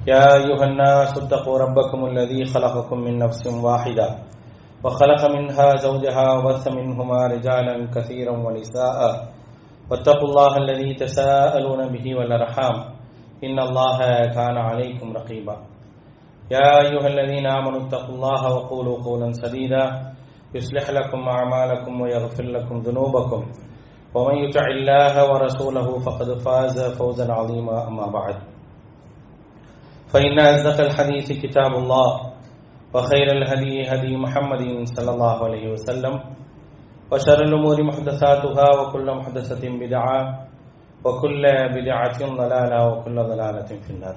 يا أيها الناس اتقوا ربكم الذي خلقكم من نفس واحدة وخلق منها زوجها وبث منهما رجالا كثيرا ونساء واتقوا الله الذي تساءلون به والأرحام إن الله كان عليكم رقيبا يا أيها الذين آمنوا اتقوا الله وقولوا قولا سديدا يصلح لكم أعمالكم ويغفر لكم ذنوبكم ومن يطع الله ورسوله فقد فاز فوزا عظيما أما بعد فإن أصدق الحديث كتاب الله وخير الهدي هدي محمد صلى الله عليه وسلم وشر الأمور محدثاتها وكل محدثة بدعة وكل بدعة ضلالة وكل ضلالة في النار.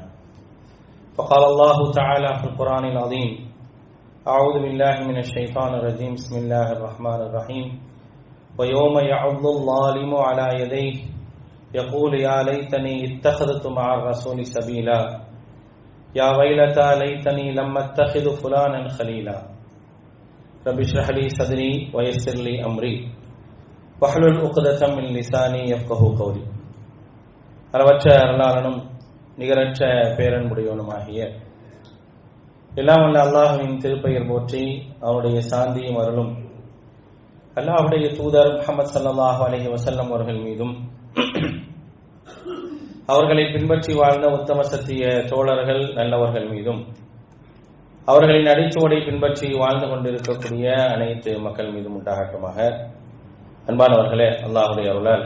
فقال الله تعالى في القرآن العظيم: أعوذ بالله من الشيطان الرجيم بسم الله الرحمن الرحيم ويوم يعض الظالم على يديه يقول يا ليتني اتخذت مع الرسول سبيلا يا ويلتى ليتني لم اتخذ فلانا خليلا رب اشرح لي صدري ويسر لي أمري واحلل عقدة من لساني يفقهوا قولي. அளவற்ற அருளாளனும் நிகரற்ற பேரன்புடையவனுமாகிய எல்லாம் வல்ல அல்லாஹ்வின் திருப்பெயர் போற்றி அவருடைய சாந்தியும் அருளும் அல்லாஹ்வுடைய தூதர் முஹம்மது ஸல்லல்லாஹு அலைஹி வஸல்லம் அவர்கள் மீதும் அவர்களை பின்பற்றி வாழ்ந்த உத்தம சத்திய தோழர்கள் நல்லவர்கள் மீதும் அவர்களின் அடிச்சுவடை பின்பற்றி வாழ்ந்து கொண்டிருக்கக்கூடிய அனைத்து மக்கள் மீதும் உண்டாகட்டுமாக. அன்பானவர்களே, அல்லாஹ்வுடைய அருளால்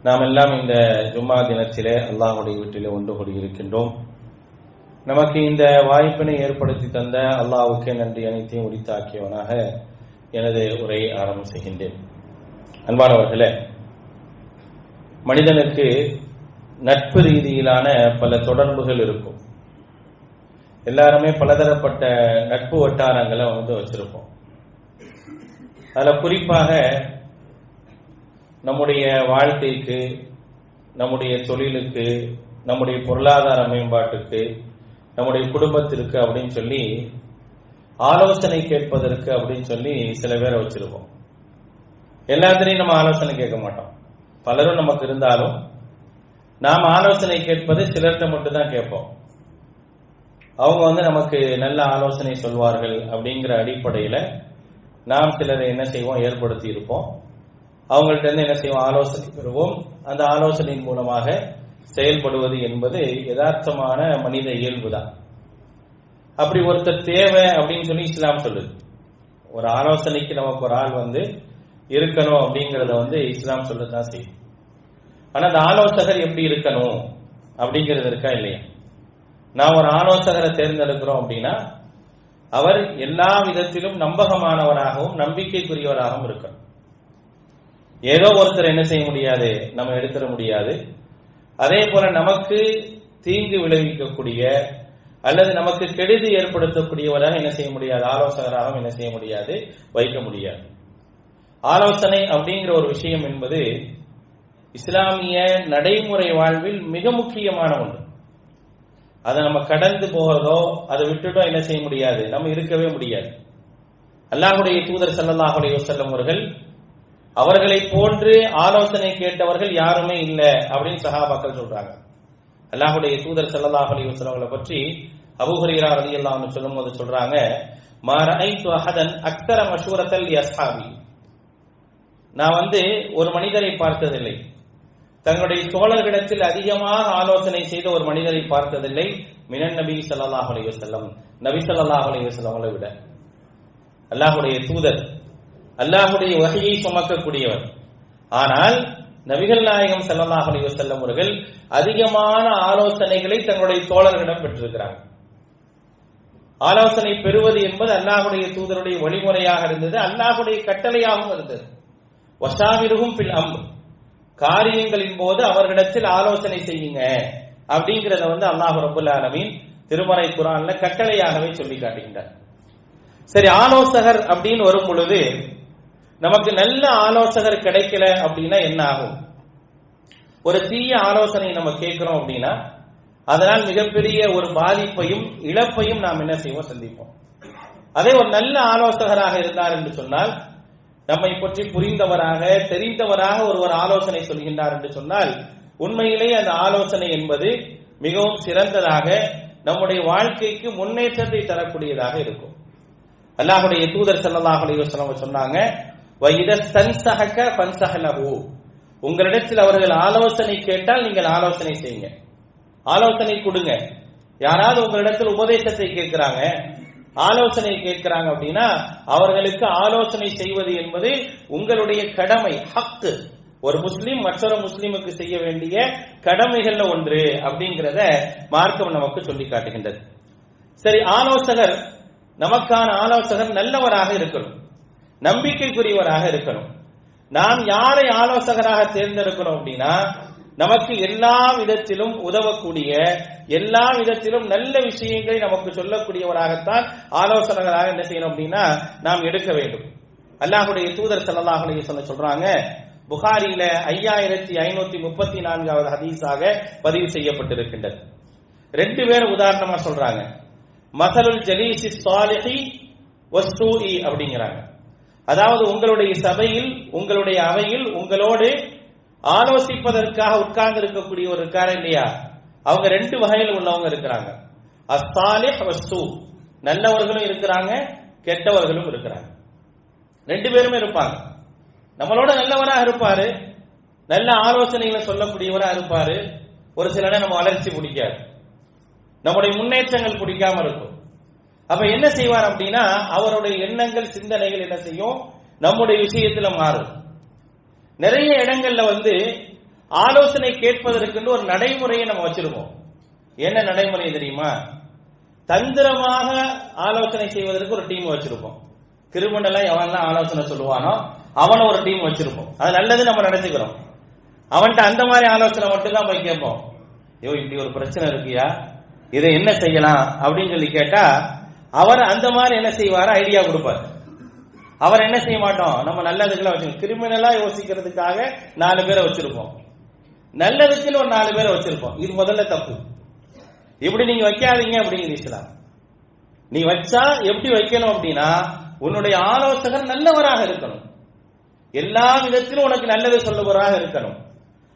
நாம் எல்லாம் இந்த ஜும்மா தினத்திலே அல்லாஹ்வுடைய வீட்டிலே ஒன்று கூடியிருக்கின்றோம். நமக்கு இந்த வாய்ப்பினை ஏற்படுத்தி தந்த அல்லாஹ்வுக்கே நன்றி அனைத்தையும் உரித்தாக்கியவனாக எனது உரையை ஆரம்பம் செய்கின்றேன். அன்பானவர்களே, மனிதனுக்கு நட்பு ரீதியிலான பல தொடர்புகள் இருக்கும். எல்லாருமே பலதரப்பட்ட நட்பு வட்டாரங்களை வச்சிருப்போம். அதுல குறிப்பாக நம்முடைய வாழ்க்கைக்கு, நம்முடைய தொழிலுக்கு, நம்முடைய பொருளாதார மேம்பாட்டுக்கு, நம்முடைய குடும்பத்திற்கு அப்படின்னு சொல்லி ஆலோசனை கேட்பதற்கு அப்படின்னு சொல்லி சில பேரை வச்சிருப்போம். எல்லாத்திலையும் நம்ம ஆலோசனை கேட்க மாட்டோம். பலரும் நமக்கு இருந்தாலும் நாம் ஆலோசனை கேட்பது சிலர்கிட்ட மட்டும் தான் கேட்போம். அவங்க நமக்கு நல்ல ஆலோசனை சொல்வார்கள் அப்படிங்கிற அடிப்படையில நாம் சிலரை என்ன செய்வோம், ஏற்படுத்தி இருப்போம். அவங்கள்ட்ட இருந்து என்ன செய்வோம், ஆலோசனை பெறுவோம். அந்த ஆலோசனையின் மூலமாக செயல்படுவது என்பது யதார்த்தமான மனித இயல்பு தான். அப்படி ஒருத்தர் தேவை அப்படின்னு சொல்லி இஸ்லாம் சொல்லுது. ஒரு ஆலோசனைக்கு நமக்கு ஒரு ஆள் இருக்கணும் அப்படிங்கறத இஸ்லாம் சொல்லத்தான் செய்யும். ஆனா அந்த ஆலோசகர் எப்படி இருக்கணும் அப்படிங்கிறது இருக்கா இல்லையா? நாம் ஒரு ஆலோசகரை தேர்ந்தெடுக்கிறோம் அப்படின்னா அவர் எல்லா விதத்திலும் நம்பகமானவராகவும் நம்பிக்கைக்குரியவராகவும் இருக்கணும். ஏதோ ஒருத்தர் என்ன செய்ய முடியாது, நம்ம எடுத்துட முடியாது. அதே போல நமக்கு தீங்கு விளைவிக்கக்கூடிய அல்லது நமக்கு கெடுதி ஏற்படுத்தக்கூடியவராக என்ன செய்ய முடியாது, ஆலோசகராகவும் என்ன செய்ய முடியாது, வைக்க முடியாது. ஆலோசனை அப்படிங்கிற ஒரு விஷயம் என்பது இஸ்லாமிய நடைமுறை வாழ்வில் மிக முக்கியமான ஒன்று. அதை நம்ம கடந்து போகிறதோ அதை விட்டுட்டோ என்ன செய்ய முடியாது, நம்ம இருக்கவே முடியாது. அல்லாஹ்வுடைய தூதர் ஸல்லல்லாஹு அலைஹி வஸல்லம் அவர்களை போன்று ஆலோசனை கேட்டவர்கள் யாருமே இல்லை அப்படின்னு சஹாபாக்கள் சொல்றாங்க. அல்லாஹ்வுடைய தூதர் ஸல்லல்லாஹு அலைஹி வஸல்லம் பற்றி அபூ ஹுரைரா ரலியல்லாஹு அன்ஹு சொல்லும்போது சொல்றாங்க, மா ரஅய்து அஹதன் அக்தர மஷூரத்தல் லி அஸ்ஹாபி. நான் ஒரு மனிதரை பார்த்ததில்லை, தங்களுடைய தோழர்களிடத்தில் அதிகமாக ஆலோசனை செய்த ஒரு மனிதரை பார்த்ததில்லை, மினன் நபி ஸல்லல்லாஹு அலைஹி வஸல்லம், நபி ஸல்லல்லாஹு அலைஹி வஸல்லம் விட. அல்லாஹ்வுடைய தூதர் அல்லாஹ்வுடைய வஹீயை சுமக்கக்கூடியவர். ஆனால் நபிகள் நாயகம் ஸல்லல்லாஹு அலைஹி வஸல்லம் அவர்கள் அதிகமான ஆலோசனைகளை தங்களுடைய தோழர்களிடம் பெற்றிருக்கிறார்கள். ஆலோசனை பெறுவது என்பது அல்லாஹ்வுடைய தூதருடைய வழிமுறையாக இருந்தது, அல்லாஹ்வுடைய கட்டளையாகவும் இருந்தது. வஷாவிருஹும் ஃபில் அம்ர், காரியங்களின் போது அவர்களிடத்தில் ஆலோசனை செய்யுங்க அப்படிங்கறத அல்லாஹ் ரப்பல் ஆலமீன் திருமறை குர்ஆன்ல கட்டளையாகவே சொல்லி காட்டுகின்றார். சரி, ஆலோசகர் அப்படின்னு வரும் பொழுது நமக்கு நல்ல ஆலோசகர் கிடைக்கல அப்படின்னா என்ன ஆகும்? ஒரு தீய ஆலோசனை நம்ம கேட்கிறோம் அப்படின்னா அதனால் மிகப்பெரிய ஒரு பாதிப்பையும் இழப்பையும் நாம் என்ன செய்வோம், சந்திப்போம். அதே ஒரு நல்ல ஆலோசகராக இருந்தார் என்று சொன்னால், நம்மை பற்றி புரிந்தவராக தெரிந்தவராக ஒருவர் ஆலோசனை சொல்கின்றார் என்று சொன்னால், உண்மையிலே அந்த ஆலோசனை என்பது மிகவும் சிறந்ததாக, நம்முடைய வாழ்க்கைக்கு முன்னேற்றத்தை தரக்கூடியதாக இருக்கும். அல்லாஹ்வுடைய தூதர் ஸல்லல்லாஹு அலைஹி வஸல்லம் சொன்னாங்க, வஇதஸ்தன்ஸஹக ஃபன்ஸஹலஹு, உங்களிடத்தில் அவர்கள் ஆலோசனை கேட்டால் நீங்கள் ஆலோசனை செய்யுங்க, ஆலோசனை கொடுங்க. யாராவது உங்களிடத்தில் உபதேசத்தை கேட்கிறாங்க, ஆலோசனை கேட்கிறாங்க அப்படின்னா அவர்களுக்கு ஆலோசனை செய்வது என்பது உங்களுடைய கடமை, ஹக்கு. ஒரு முஸ்லீம் மற்றொரு முஸ்லீமுக்கு செய்ய வேண்டிய கடமைகள்ல ஒன்று அப்படிங்கிறத மார்க்கம் நமக்கு சொல்லி காட்டுகின்றது. சரி, ஆலோசகர், நமக்கான ஆலோசகர் நல்லவராக இருக்கணும், நம்பிக்கைக்குரியவராக இருக்கணும். நாம் யாரை ஆலோசகராக தேர்ந்தெடுக்கணும் அப்படின்னா, நமக்கு எல்லா விதத்திலும் உதவக்கூடிய, எல்லா விதத்திலும் நல்ல விஷயங்களை நமக்கு சொல்லக்கூடியவராகத்தான் ஆலோசகராக என்ன செய்யணும் அப்படின்னா நாம் எடுக்க வேண்டும். அல்லாஹ்வுடைய தூதர் ஸல்லல்லாஹு அலைஹி வஸல்லம் சொல்றாங்க, புகாரியில 5534வது ஹதீஸாக பதிவு செய்யப்பட்டிருக்கின்றது. ரெண்டு பேர் உதாரணமா சொல்றாங்க, மஸலுல் ஜலீஸி ஸாலிஹி வஸ்ஸூஇ அப்படிங்கிறாங்க. அதாவது உங்களுடைய சபையில், உங்களுடைய அவையில் உங்களோடு ஆலோசிப்பதற்காக உட்கார்ந்து இருக்கக்கூடிய ஒரு இருக்காரு இல்லையா, அவங்க ரெண்டு வகையில் உள்ளவங்க இருக்கிறாங்க. அஸ்ஸாலிஹ் வஸ்ஸூ, நல்லவர்களும் இருக்கிறாங்க, கெட்டவர்களும் இருக்கிறாங்க. ரெண்டு பேருமே இருப்பாங்க. நம்மளோட நல்லவராக இருப்பாரு, நல்ல ஆலோசனைகளை சொல்லக்கூடியவராக இருப்பாரு. ஒரு சில நேரம் நம்ம வளர்ச்சி பிடிக்காது, நம்முடைய முன்னேற்றங்கள் பிடிக்காம இருக்கும். அப்ப என்ன செய்வார் அப்படின்னா, அவருடைய எண்ணங்கள், சிந்தனைகள் என்ன செய்யும், நம்முடைய விஷயத்துல மாறும். நிறைய இடங்கள்ல ஆலோசனை கேட்பதற்கு ஒரு நடைமுறையை நம்ம வச்சிருக்கோம். என்ன நடைமுறை தெரியுமா? தந்திரமாக ஆலோசனை செய்வதற்கு ஒரு டீம் வச்சிருப்போம். கிரிமினலா எவன்லாம் ஆலோசனை சொல்லுவானோ அவன ஒரு டீம் வச்சிருப்போம். அது நல்லது, நம்ம நினைச்சுக்கிறோம். அவன்கிட்ட அந்த மாதிரி ஆலோசனை மட்டும் தான் போய் கேட்போம். ஐயோ, இப்படி ஒரு பிரச்சனை இருக்குயா, இதை என்ன செய்யலாம் அப்படின்னு சொல்லி கேட்டா அவர் அந்த மாதிரி என்ன செய்வாரு, ஐடியா கொடுப்பார். அவர் என்ன செய்ய மாட்டோம், நம்ம நல்லதுக்குள்ள வச்சிருக்கோம். கிரிமினலா யோசிக்கிறதுக்காக 4 பேரை வச்சிருப்போம், நல்லதுக்குன்னு ஒரு 4 பேரை வச்சிருப்போம். இது முதல்ல தப்பு. இப்படி நீங்க வைக்காதீங்க அப்படிங்கிற இஸ்லாம். நீ வச்சா எப்படி வைக்கணும் அப்படின்னா, உன்னுடைய ஆலோசகர் நல்லவராக இருக்கணும், எல்லா விதத்திலும் உனக்கு நல்லது சொல்லுவராக இருக்கணும்.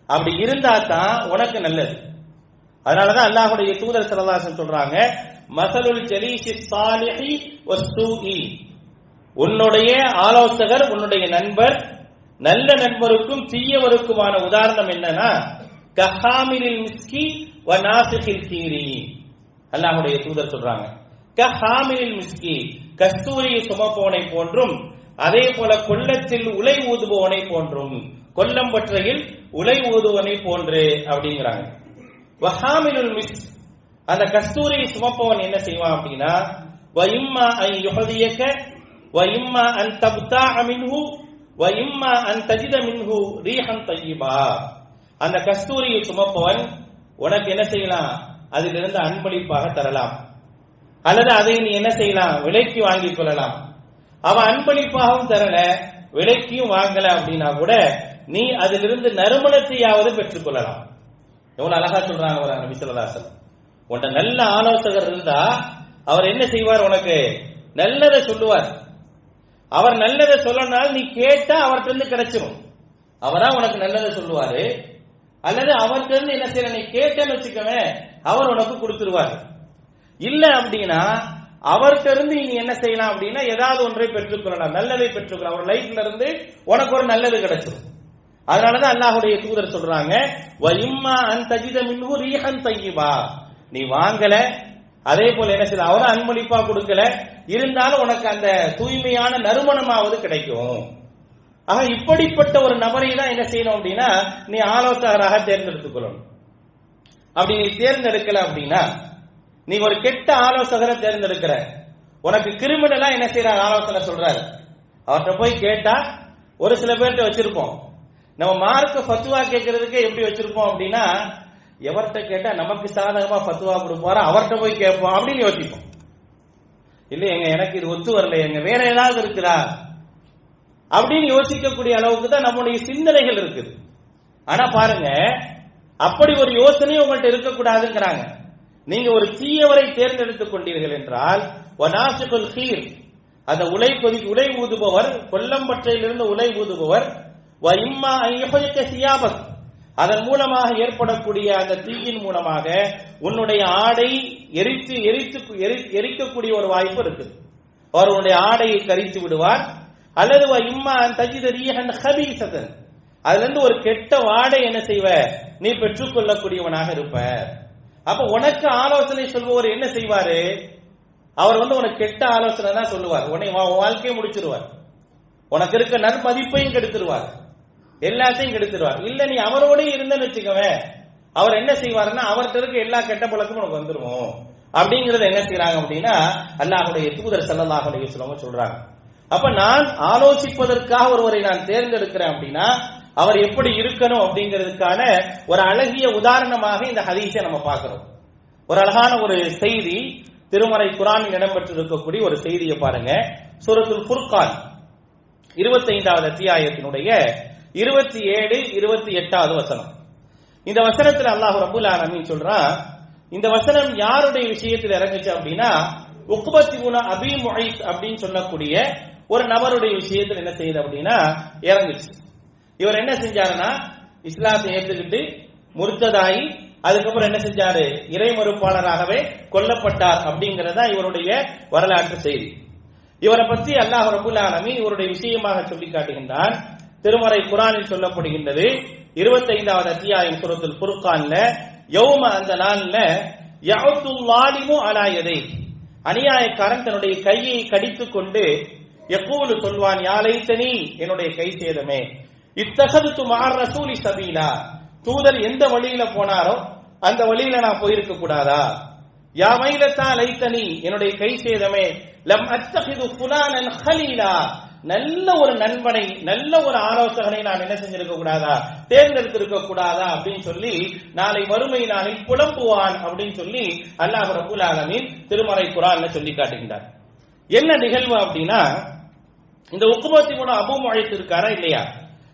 அப்படி இருந்தா தான் உனக்கு நல்லது. அதனாலதான் அல்லாஹ்வுடைய தூதர் ஸல்லல்லாஹு அலைஹி வஸல்லம் சொல்றாங்க, மஸலுல் ஜலீஸி ஸாலிஹி வஸ்ஸூஇ, உன்னுடைய ஆலோசகர், உன்னுடைய நண்பர், நல்ல நண்பருக்கும் தீயவருக்குமான உதாரணம் என்னன்னா, கஹாமிலில் மிஸ்கி வ நாசிகில் கீரி. அல்லாஹ்வுடைய தூதர் சொல்றாங்க, கஹாமிலில் மிஸ்கி, கஸ்தூரியை சுமப்பவனை போன்றும், அதே போல கொல்லத்தில் உலை ஊதுபவனை போன்றும், கொல்லம்பற்றையில் உலை ஊதுவனை போன்று அப்படிங்கிறாங்க. வஹாமிலுல் மிஸ், அந்த கஸ்தூரியை சுமப்பவன் என்ன செய்வான் அப்படின்னா, வ இம்மா அன் யுஹதியக வ இம்மா அன் தப்தா மின்ஹு வ இம்மா அன் தஜித மின்ஹு ரீஹன் தய்யிபா. அந்த கஸ்தூரியை சுமப்பவன் உனக்கு என்ன செய்யலாம், அதிலிருந்து அன்பளிப்பாக தரலாம், அல்லது அதை நீ என்ன செய்யலாம், விலைக்கு வாங்கிக் கொள்ளலாம். அவன் அன்பளிப்பாகவும் தரல, விலைக்கும் வாங்கல அப்படின்னா கூட நீ அதிலிருந்து நறுமணத்தையாவது பெற்றுக் கொள்ளலாம். எவ்வளவு அழகா சொல்றாங்க ஒரு நபி ஸல்லல்லாஹு அலைஹி வஸல்லம். உன்ட நல்ல ஆலோசகர் இருந்தா அவர் என்ன செய்வார், உனக்கு நல்லதை சொல்லுவார். அவர் நல்லதை சொல்லனால நீ கேட்டா அவர்கிட்ட இருந்து கிடைச்சிடும். அவரா உனக்கு நல்லதை சொல்லுவாரு, அல்லது அவர்கிட்ட இருந்து என்ன செய்யற, நீ கேட்டேன்னு வச்சுக்கவே அவர் உனக்கு கொடுத்துருவாரு. இல்ல அப்படின்னா அவர்கிட்ட இருந்து நீ என்ன செய்யலாம் அப்படின்னா ஏதாவது ஒன்றை பெற்றுக்கொள்ளலாம், நல்லதை பெற்றுக்கொள்ளலாம். அவர் லைஃப்ல இருந்து உனக்கு ஒரு நல்லது கிடைச்சிடும். அதனாலதான் அல்லாஹ்வுடைய தூதர் சொல்றாங்க, வ இம்மா அன் தஜித மின்ஹு ரீஹன் தய்யிபா, நீ வாங்கல, அதே போல என்ன செய்யல, அவரை அன்பளிப்பா கொடுக்கல, இருந்தாலும் உனக்கு அந்த தூய்மையான நறுமணமாவது கிடைக்கும். ஆக இப்படிப்பட்ட ஒரு நபரை தான் என்ன செய்யணும் அப்படின்னா நீ ஆலோசகராக தேர்ந்தெடுத்துக் கொள்ளணும். அப்படி நீ தேர்ந்தெடுக்கல அப்படின்னா, நீ ஒரு கெட்ட ஆலோசகரை தேர்ந்தெடுக்கிற, உனக்கு கிரிமினலா என்ன செய்யறாரு, ஆலோசனை சொல்றாரு, அவர்கிட்ட போய் கேட்டா, ஒரு சில பேர்கிட்ட வச்சிருப்போம், நம்ம மார்க்க ஃபத்வா கேட்கறதுக்கு எப்படி வச்சிருப்போம் அப்படின்னா, எவர்கிட்ட கேட்டா நமக்கு சாதகமா ஃபத்வா கொடுப்பாரோ அவர்கிட்ட போய் கேட்போம் அப்படின்னு யோசிப்போம். இல்ல எங்க எனக்கு இது ஒத்து வரல, எங்க வேற ஏதாவது இருக்குதா அப்படின்னு யோசிக்கக்கூடிய அளவுக்கு தான் நம்முடைய சிந்தனைகள் இருக்குது. ஆனா பாருங்க, அப்படி ஒரு யோசனை உங்கள்கிட்ட இருக்கக்கூடாதுங்கிறாங்க. நீங்க ஒரு தீயவரை தேர்ந்தெடுத்துக் கொண்டீர்கள் என்றால், வனாசிகுல் கீர், அந்த உலை ஊதுபவர், கொல்லம்பற்றையிலிருந்து உலை ஊதுபவர், வ இம்மா ஐயுஹிக சியாபக், அதன் மூலமாக ஏற்படக்கூடிய அந்த தீயின் மூலமாக உன்னுடைய ஆடை எரிக்கக்கூடிய ஒரு வாய்ப்பு இருக்கு. அவர் உன்னுடைய ஆடையை கரித்து விடுவார். அல்லது இம்மா தஜித ரீஹன் ஹபீஸதன், அதுல இருந்து ஒரு கெட்ட வாடை என்ன செய்வ நீ பெற்றுக் கொள்ளக்கூடியவனாக இருப்ப. அப்ப உனக்கு ஆலோசனை சொல்பவர் என்ன செய்வாரு? அவர் உனக்கு கெட்ட ஆலோசனை தான் சொல்லுவார். உன்னை வாழ்க்கையை முடிச்சிருவார். உனக்கு இருக்க நற்பதிப்பையும் கெடுத்துருவார், எல்லாத்தையும் கெடுத்துருவார். இல்ல நீ அவரோட இருந்தன்னு வச்சுக்கவே, அவர் என்ன செய்வாருன்னா அவர்கிட்ட இருக்க எல்லா கெட்ட பழக்கமும் உனக்கு வந்துருவோம் அப்படிங்கறத என்ன செய்யறாங்க அப்படின்னா அல்லாஹ்வுடைய தூதர் ஸல்லல்லாஹு அலைஹி வஸல்லம் சொல்றாங்க. அப்ப நான் ஆலோசிப்பதற்காக ஒருவரை நான் தேர்ந்தெடுக்கிறேன் அப்படின்னா அவர் எப்படி இருக்கணும் அப்படிங்கிறதுக்கான ஒரு அழகிய உதாரணமாக இந்த ஹதீஸை நம்ம பார்க்கிறோம். ஒரு அழகான ஒரு செய்தி திருமறை குர்ஆனில் இடம்பெற்றிருக்கக்கூடிய ஒரு செய்தியை பாருங்க. சூரத்துல் ஃபுர்கான் 25வது அத்தியாயத்தினுடைய 27, 28வது வசனம். இந்த வசனத்தில் அல்லாஹ் ரப்பல் ஆலமீன் சொல்றான், இந்த வசனம் யாருடைய விஷயத்தில் இறங்குச்சு அப்படின்னா உக்பத் இப்னு அபீ முஐத் அப்படின்னு சொல்லக்கூடிய ஒரு நபருடைய விஷயத்தில் என்ன செய்யுது அப்படின்னா இறங்குச்சு. இவர் என்ன செஞ்சாருன்னா இஸ்லாத்தை ஏற்றுக்கிட்டு முர்த்ததாயி அதுக்கப்புறம் என்ன செஞ்சாரு, இறை மறுப்பாளராகவே கொல்லப்பட்டார் அப்படிங்கறதா இவருடைய வரலாற்று செய்தி. இவரை பற்றி அல்லாஹ் ரப்பல் ஆலமீன் இவருடைய விஷயமாக சொல்லி காட்டுகின்றான். திருமறை குர்ஆனில் சொல்லப்படுகின்றது 25வது அத்தியாயம் சூரத்துல் ஃபுர்கான்ல, யௌம, அந்த நாள்ல, யஅதுல் லாலிமு அலா யதை, அநியாயக்காரன் தன்னுடைய கையை கடித்துக் கொண்டு யகூலு சொல்வான், யா லைத்தனி, என்னுடைய கை சேதமே, இத்தகதுது மஅர் ரசூலி சபீலா, தூதர் எந்த வழியில போனாரோ அந்த வழியில நான் போயிருக்க கூடாதா, யா மைலத்தா லைத்தனி, என்னுடைய கை சேதமே, லம் அத்தகிது ஃபுலானன் ஹலீலா, நல்ல ஒரு நண்பனை, நல்ல ஒரு ஆலோசகனை நான் என்ன செஞ்சிருக்க கூடாதா, தேர்ந்தெடுத்திருக்க கூடாதா அப்படின்னு சொல்லி நாளை மறுமை நாளில் புலம்புவான் அப்படின்னு சொல்லி அல்லாஹ் ரப்பல் ஆலமீன் திருமறை குர்ஆன்ல சொல்லி காட்டுகின்றார். என்ன நிகழ்வு அப்படின்னா, இந்த உக்பத் இப்னு அபூ முஐத் இருக்காரா இல்லையா,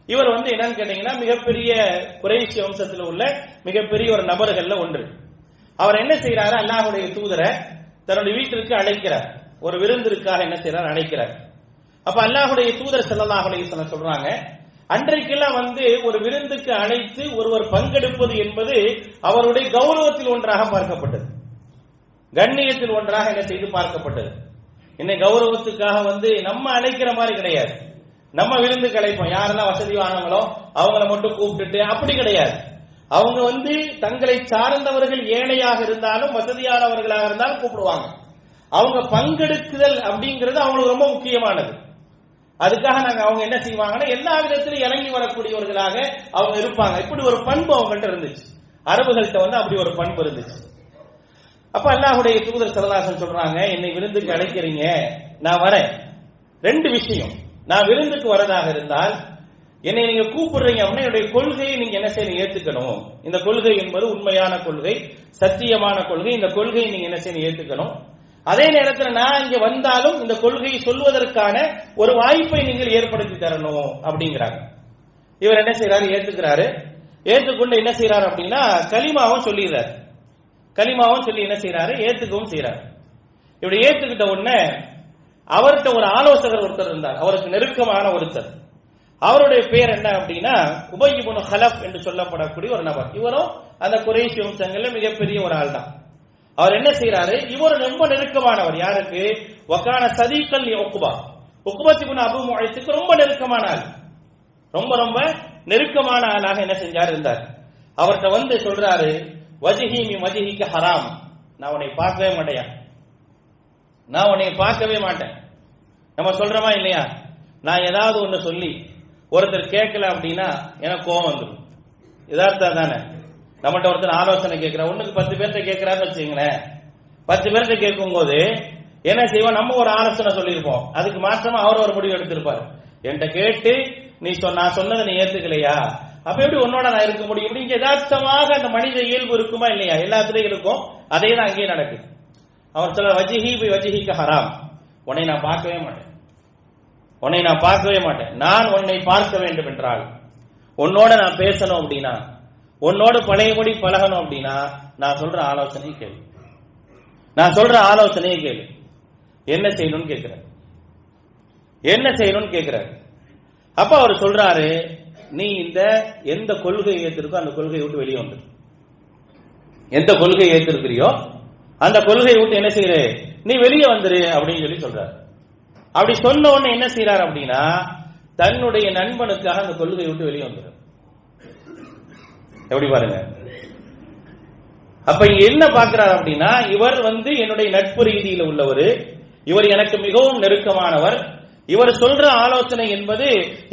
இவர் என்னன்னு கேட்டீங்கன்னா மிகப்பெரிய குறைஷி வம்சத்தில் உள்ள மிகப்பெரிய ஒரு நபர்கள்ல ஒன்று. அவர் என்ன செய்யறாரு, அல்லாஹ்வுடைய தூதரை தன்னுடைய வீட்டிற்கு அழைக்கிறார், ஒரு விருந்திற்காக என்ன செய்யறார், அழைக்கிறார். அப்ப அல்லாஹ்வுடைய தூதர் ஸல்லல்லாஹு அலைஹி வஸல்லம் சொல்றாங்க, அன்றைக்கெல்லாம் ஒரு விருந்துக்கு அழைத்து ஒருவர் பங்கெடுப்பது என்பது அவருடைய கௌரவத்தில் ஒன்றாக பார்க்கப்பட்டது, கண்ணியத்தில் ஒன்றாக என்ன செய்து பார்க்கப்பட்டது. இன்னைக்கு கௌரவத்துக்காக நம்ம அழைக்கிற மாதிரி கிடையாது. நம்ம விருந்துக்கு அழைப்போம், யாரெல்லாம் வசதியானவங்களோ அவங்கள மட்டும் கூப்பிட்டுட்டு அப்படி கிடையாது. அவங்க தங்களை சார்ந்தவர்கள் ஏழையாக இருந்தாலும் வசதியானவர்களாக இருந்தாலும் கூப்பிடுவாங்க. அவங்க பங்கெடுக்குதல் அப்படிங்கிறது அவங்களுக்கு ரொம்ப முக்கியமானது. அதுக்காக அவங்க என்ன செய்வாங்கன்னா எல்லா விதத்திலும் இறங்கி வரக்கூடியவர்களாக அவங்க இருப்பாங்க. இப்படி ஒரு பண்பு அவங்கள்ட்ட இருந்துச்சு, அரபுகள்கிட்ட அப்படி ஒரு பண்பு இருந்துச்சு. அப்ப அல்லாஹ்வுடைய தூதர் ஸல்லல்லாஹு அலைஹி வஸல்லம் சொல்றாங்க, என்னை விருந்துக்கு அழைக்கிறீங்க, நான் வரேன். ரெண்டு விஷயம், நான் விருந்துக்கு வரதாக இருந்தால் என்னை நீங்க கூப்பிடுறீங்க அப்படின்னா என்னுடைய கொள்கையை நீங்க என்ன செய்யணும், ஏத்துக்கணும். இந்த கொள்கை என்பது உண்மையான கொள்கை, சத்தியமான கொள்கை. இந்த கொள்கையை நீங்க என்ன செய்யணும், ஏத்துக்கணும். அதே நேரத்தில் நான் இங்க வந்தாலும் இந்த கொள்கையை சொல்வதற்கான ஒரு வாய்ப்பை நீங்கள் ஏற்படுத்தி தரணும் அப்படிங்கிறாங்க. இவர் என்ன செய்யறாரு, ஏத்துக்கிறாரு. ஏத்துக்கொண்டு என்ன செய்யறாரு அப்படின்னா கலிமாவும் சொல்லிடுறாரு. கலிமாவும் சொல்லி என்ன செய்யறாரு, ஏத்துக்கவும் செய்யறாரு. இப்படி ஏத்துக்கிட்ட உடனே அவர்கிட்ட ஒரு ஆலோசகர் ஒருத்தர் இருந்தார், அவருக்கு நெருக்கமான ஒருத்தர். அவருடைய பேர் என்ன அப்படின்னா உபய் இப்னு ஹலஃப் என்று சொல்லப்படக்கூடிய ஒரு நபர். இவரும் அந்த குறைஷி வம்சங்கள்ல மிகப்பெரிய ஒரு ஆள் தான். அவர் என்ன செய்யறாரு, இவர் ரொம்ப நெருக்கமானவர். யாருக்கு, வகான சதீகல் உக்பா, உக்பத் இப்னு அபூ முஐத்துக்கு ரொம்ப நெருக்கமான ஆள், ரொம்ப ரொம்ப நெருக்கமான ஆளாக என்ன செஞ்சார் இருந்தார். அவர்கிட்ட சொல்றாரு, வஜ்ஹி மின் வஜ்ஹிக ஹராம், நான் உன்னை பார்க்கவே மாட்டேன், நான் உன்னை பார்க்கவே மாட்டேன். நம்ம சொல்றோமா இல்லையா, நான் ஏதாவது ஒண்ணு சொல்லி ஒருத்தர் கேட்கல அப்படின்னா எனக்கு கோபம் வந்துடும். யதார்த்தம் தானே. நம்மகிட்ட ஒருத்தர் ஆலோசனை கேட்கிற, ஒண்ணுக்கு 10 பேர்கிட்ட கேட்கிறான்னு வச்சுங்களேன். 10 பேர்கிட்ட கேட்கும் போது என்ன செய்வோம், நம்ம ஒரு ஆலோசனை சொல்லியிருப்போம், அதுக்கு மாற்றமா அவர் ஒரு முடிவு எடுத்திருப்பாரு. என்கிட்ட கேட்டு நான் சொன்னதை நீ ஏத்துக்கலையா, அப்ப எப்படி உன்னோட நான் இருக்க முடியும்? இப்படி யதார்த்தமாக அந்த மனித இயல்பு இருக்குமா இல்லையா, எல்லாத்துலயும் இருக்கும். அதே தான் அங்கேயே நடக்குது. அவர் சொல்ல, வஜ்ஹி பி வஜ்ஹிக ஹராம், உன்னை நான் பார்க்கவே மாட்டேன், உன்னை நான் பார்க்கவே மாட்டேன். நான் உன்னை பார்க்க வேண்டும் என்றால், உன்னோட நான் பேசணும் அப்படின்னா, உன்னோட பழையபடி பழகணும் அப்படின்னா நான் சொல்ற ஆலோசனையை கேளு, நான் சொல்ற ஆலோசனையை கேளு. என்ன செய்யணும்னு கேட்கிறார், என்ன செய்யணும்னு கேட்கிறார். அப்ப அவர் சொல்றாரு, நீ இந்த எந்த கொள்கையை ஏற்றிருக்கோ அந்த கொள்கையை விட்டு வெளியே வந்துரு. எந்த கொள்கையை ஏற்றிருக்கிறியோ அந்த கொள்கையை விட்டு என்ன செய்யற, நீ வெளியே வந்துரு அப்படின்னு சொல்லி சொல்றாரு. அப்படி சொன்ன உடனே என்ன செய்யறாரு அப்படின்னா, தன்னுடைய நண்பனுக்காக அந்த கொள்கையை விட்டு வெளியே வந்துரு. எப்படி பாருங்க. அப்ப இங்க என்ன பார்க்கிறார் அப்படின்னா, இவர் என்னுடைய நட்பு ரீதியில் உள்ளவர், இவர் எனக்கு மிகவும் நெருக்கமானவர், இவர் சொல்ற ஆலோசனை என்பது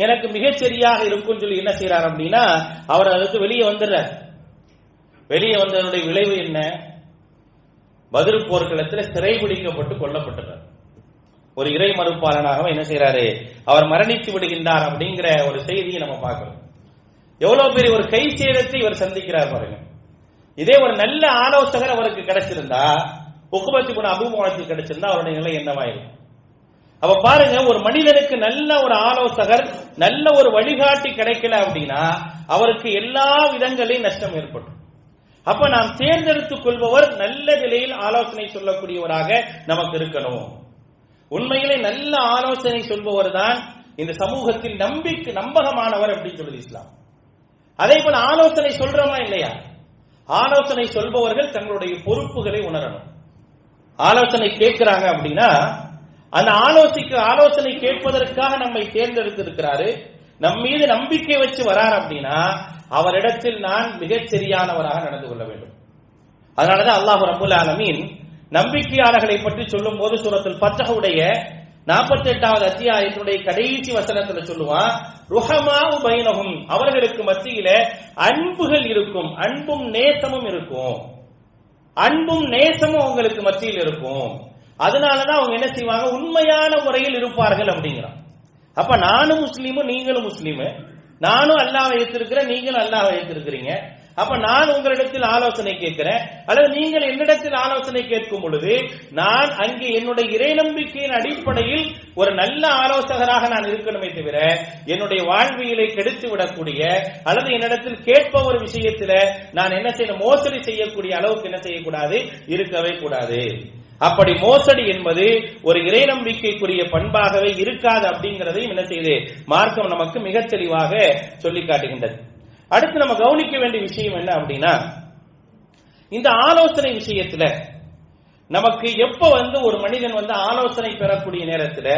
எனக்கு மிகச்சரியாக இருக்கும் சொல்லி என்ன செய்யறார் அப்படின்னா, அவர் அதுக்கு வெளியே வந்துடுறார். வெளியே வந்ததனுடைய விளைவு என்ன? பத்ர் போர்க்களத்தில் சிறைபிடிக்கப்பட்டு கொல்லப்பட்டார். ஒரு இறை மறுப்பாளனாக என்ன செய்யறாரு, அவர் மரணித்து விடுகின்றார் அப்படிங்கிற ஒரு செய்தியை நம்ம பார்க்கிறோம். எவ்வளவு பெரிய ஒரு கை சேதத்தை இவர் சந்திக்கிறார் பாருங்க. இதே ஒரு நல்ல ஆலோசகர் அவருக்கு கிடைச்சிருந்தா, உக்குபத்து குண அபுமுகத்துக்கு கிடைச்சிருந்தா அவருடைய நிலை என்னவாயிருக்கும்? அப்ப பாருங்க, ஒரு மனிதனுக்கு நல்ல ஒரு ஆலோசகர், நல்ல ஒரு வழிகாட்டி கிடைக்கல அப்படின்னா அவருக்கு எல்லா விதங்களையும் நஷ்டம் ஏற்படும். அப்ப நாம் தேர்ந்தெடுத்துக் கொள்பவர் நல்ல நிலையில் ஆலோசனை சொல்லக்கூடியவராக நமக்கு இருக்கணும். உண்மையிலே நல்ல ஆலோசனை சொல்பவர் தான் இந்த சமூகத்தில் நம்பகமானவர் அப்படின்னு சொல்லுது இஸ்லாம். அதே போல ஆலோசனை சொல்றோமா இல்லையா? ஆலோசனை சொல்பவர்கள் தங்களுடைய பொறுப்புகளை உணரணும். ஆலோசனை கேட்கிறாங்க அப்படின்னா அந்த ஆலோசனை கேட்பதற்காக நம்மை தேர்ந்தெடுத்திருக்கிறாரு, நம் மீது நம்பிக்கை வச்சு வரார் அப்படின்னா அவரிடத்தில் நான் மிகச் சரியானவராக நடந்து கொள்ள வேண்டும். அதனாலதான் அல்லாஹ் ரப்பல் ஆலமீன் நம்பிக்கையாளர்களை பற்றி சொல்லும் போது சூரத்துல் ஃபத்ஹுடைய 48வது அத்தியாயத்தினுடைய கடைசி வசனத்துல சொல்லுவான், ருஹமாஉ பைனஹும், அவர்களுக்கு மத்தியில அன்புகள் இருக்கும், அன்பும் நேசமும் இருக்கும், அன்பும் நேசமும் அவங்களுக்கு மத்தியில் இருக்கும். அதனாலதான் அவங்க என்ன செய்வாங்க, உண்மையான முறையில் இருப்பார்கள் அப்படிங்கிறான். அப்ப நானும் முஸ்லீமு, நீங்களும் முஸ்லீமு, நானும் அல்லாஹ்வை ஏத்திருக்கிறேன், நீங்களும் அல்லாஹ்வை ஏத்திருக்கிறீங்க. அப்ப நான் உங்களிடத்தில் ஆலோசனை கேட்கிறேன், அல்லது நீங்கள் என்னிடத்தில் ஆலோசனை கேட்கும் பொழுது நான் அங்கே என்னுடைய இறை நம்பிக்கையின் அடிப்படையில் ஒரு நல்ல ஆலோசகராக நான் இருக்கணுமே தவிர என்னுடைய வாழ்வியலை கெடுத்து விடக்கூடிய அல்லது என்னிடத்தில் கேட்பவர் விஷயத்துல நான் என்ன செய்யணும், மோசடி செய்யக்கூடிய அளவுக்கு என்ன செய்யக்கூடாது, இருக்கவே கூடாது. அப்படி மோசடி என்பது ஒரு இறை நம்பிக்கைக்குரிய பண்பாகவே இருக்காது அப்படிங்கிறதையும் என்ன செய்யுது, மார்க்கம் நமக்கு மிக தெளிவாக சொல்லி காட்டுகின்றது. அடுத்து நம்ம கவனிக்க வேண்டிய விஷயம் என்ன அப்படின்னா, இந்த ஆலோசனை விஷயத்துல நமக்கு எப்ப ஒரு மனிதன் ஆலோசனை பெறக்கூடிய நேரத்துல